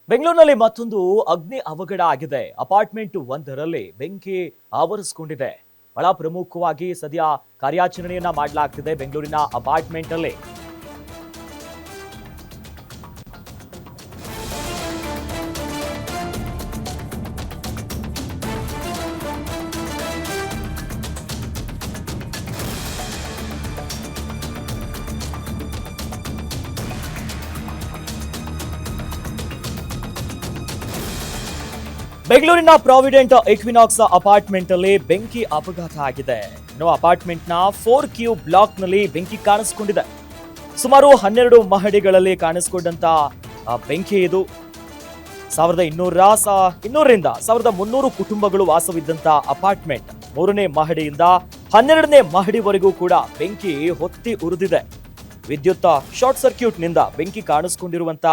ಬೆಂಗಳೂರಿನಲ್ಲಿ ಮತ್ತೊಂದು ಅಗ್ನಿ ಅವಘಡ ಆಗಿದೆ. ಅಪಾರ್ಟ್ಮೆಂಟ್ ಒಂದರಲ್ಲಿ ಬೆಂಕಿ ಆವರಿಸಿಕೊಂಡಿದೆ. ಬಹಳ ಪ್ರಮುಖವಾಗಿ ಸದ್ಯ ಕಾರ್ಯಾಚರಣೆಯನ್ನ ಮಾಡಲಾಗ್ತಿದೆ ಬೆಂಗಳೂರಿನ ಅಪಾರ್ಟ್ಮೆಂಟ್ ಅಲ್ಲಿ. ಬೆಂಗಳೂರಿನ ಪ್ರಾವಿಡೆಂಟ್ ಇಕ್ವಿನಾಕ್ಸ್ ಅಪಾರ್ಟ್ಮೆಂಟ್ ಅಲ್ಲಿ ಬೆಂಕಿ ಅಪಘಾತ ಆಗಿದೆ. ಅಪಾರ್ಟ್ಮೆಂಟ್ ನ 4Q ಬ್ಲಾಕ್ ನಲ್ಲಿ ಬೆಂಕಿ ಕಾಣಿಸಿಕೊಂಡಿದೆ. ಸುಮಾರು 12 ಮಹಡಿಗಳಲ್ಲಿ ಕಾಣಿಸಿಕೊಂಡಂತ ಬೆಂಕಿ ಇದು. 1200ರಿಂದ 1300 ಕುಟುಂಬಗಳು ವಾಸವಿದ್ದಂತ ಅಪಾರ್ಟ್ಮೆಂಟ್ 3ನೇ ಮಹಡಿಯಿಂದ 12ನೇ ಮಹಡಿವರೆಗೂ ಕೂಡ ಬೆಂಕಿ ಹೊತ್ತಿ ಉರಿದಿದೆ. ವಿದ್ಯುತ್ ಶಾರ್ಟ್ ಸರ್ಕ್ಯೂಟ್ ನಿಂದ ಬೆಂಕಿ ಕಾಣಿಸಿಕೊಂಡಿರುವಂತ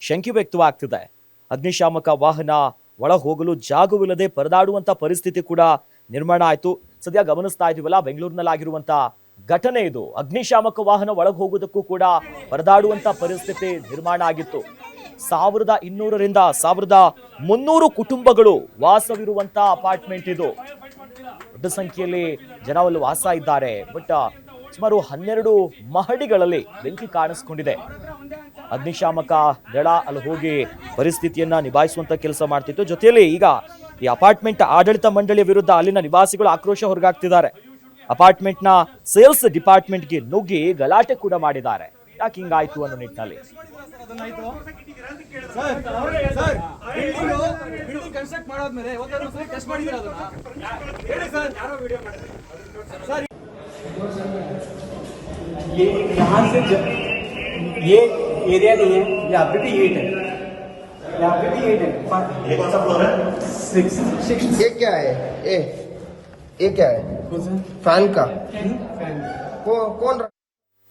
ಶಂಕೆ ವ್ಯಕ್ತವಾಗ್ತಿದೆ. ಅಗ್ನಿಶಾಮಕ ವಾಹನ ಒಳ ಹೋಗಲು ಜಾಗವಿಲ್ಲದೆ ಪರದಾಡುವಂತ ಪರಿಸ್ಥಿತಿ ಕೂಡ ನಿರ್ಮಾಣ ಆಯ್ತು. ಸದ್ಯ ಗಮನಿಸ್ತಾ ಇದೀವಲ್ಲ, ಬೆಂಗಳೂರಿನಲ್ಲಾಗಿರುವಂತ ಘಟನೆ ಇದು. ಅಗ್ನಿಶಾಮಕ ವಾಹನ ಒಳಗೆ ಹೋಗೋದಕ್ಕೂ ಕೂಡ ಪರದಾಡುವಂತ ಪರಿಸ್ಥಿತಿ ನಿರ್ಮಾಣ ಆಗಿತ್ತು. 1200ರಿಂದ 1300 ಕುಟುಂಬಗಳು ವಾಸವಿರುವಂತ ಅಪಾರ್ಟ್ಮೆಂಟ್ ಇದು. ದೊಡ್ಡ ಸಂಖ್ಯೆಯಲ್ಲಿ ಜನ ಅಲ್ಲಿ ವಾಸ ಇದ್ದಾರೆ. ಬಟ್ ಸುಮಾರು 12 ಮಹಡಿಗಳಲ್ಲಿ ಬೆಂಕಿ ಕಾಣಿಸ್ಕೊಂಡಿದೆ. ಅಗ್ನಿಶಾಮಕ ದಳ ಅಲ್ಲಿ ಹೋಗಿ ಪರಿಸ್ಥಿತಿಯನ್ನ ನಿಭಾಯಿಸುವಂತ ಕೆಲಸ ಮಾಡ್ತಿತ್ತು. ಜೊತೆಯಲ್ಲಿ ಈಗ ಈ ಅಪಾರ್ಟ್ಮೆಂಟ್ ಆಡಳಿತ ಮಂಡಳಿಯ ವಿರುದ್ಧ ಅಲ್ಲಿನ ನಿವಾಸಿಗಳು ಆಕ್ರೋಶ ಹೊರಗಾಗ್ತಿದ್ದಾರೆ. ಅಪಾರ್ಟ್ಮೆಂಟ್ ನ ಸೇಲ್ಸ್ ಡಿಪಾರ್ಟ್ಮೆಂಟ್ಗೆ ನುಗ್ಗಿ ಗಲಾಟೆ ಕೂಡ ಮಾಡಿದ್ದಾರೆ. ಯಾಕೆ ಹಿಂಗಾಯ್ತು ಅನ್ನೋ ನಿಟ್ಟಿನಲ್ಲಿ ये एरिया नहीं है, ये अभी भी 8 है, ये अभी भी 8 है। ये कौन सा फ्लोर है? 6। ये क्या है? ये क्या है? फैन का? फैन कौन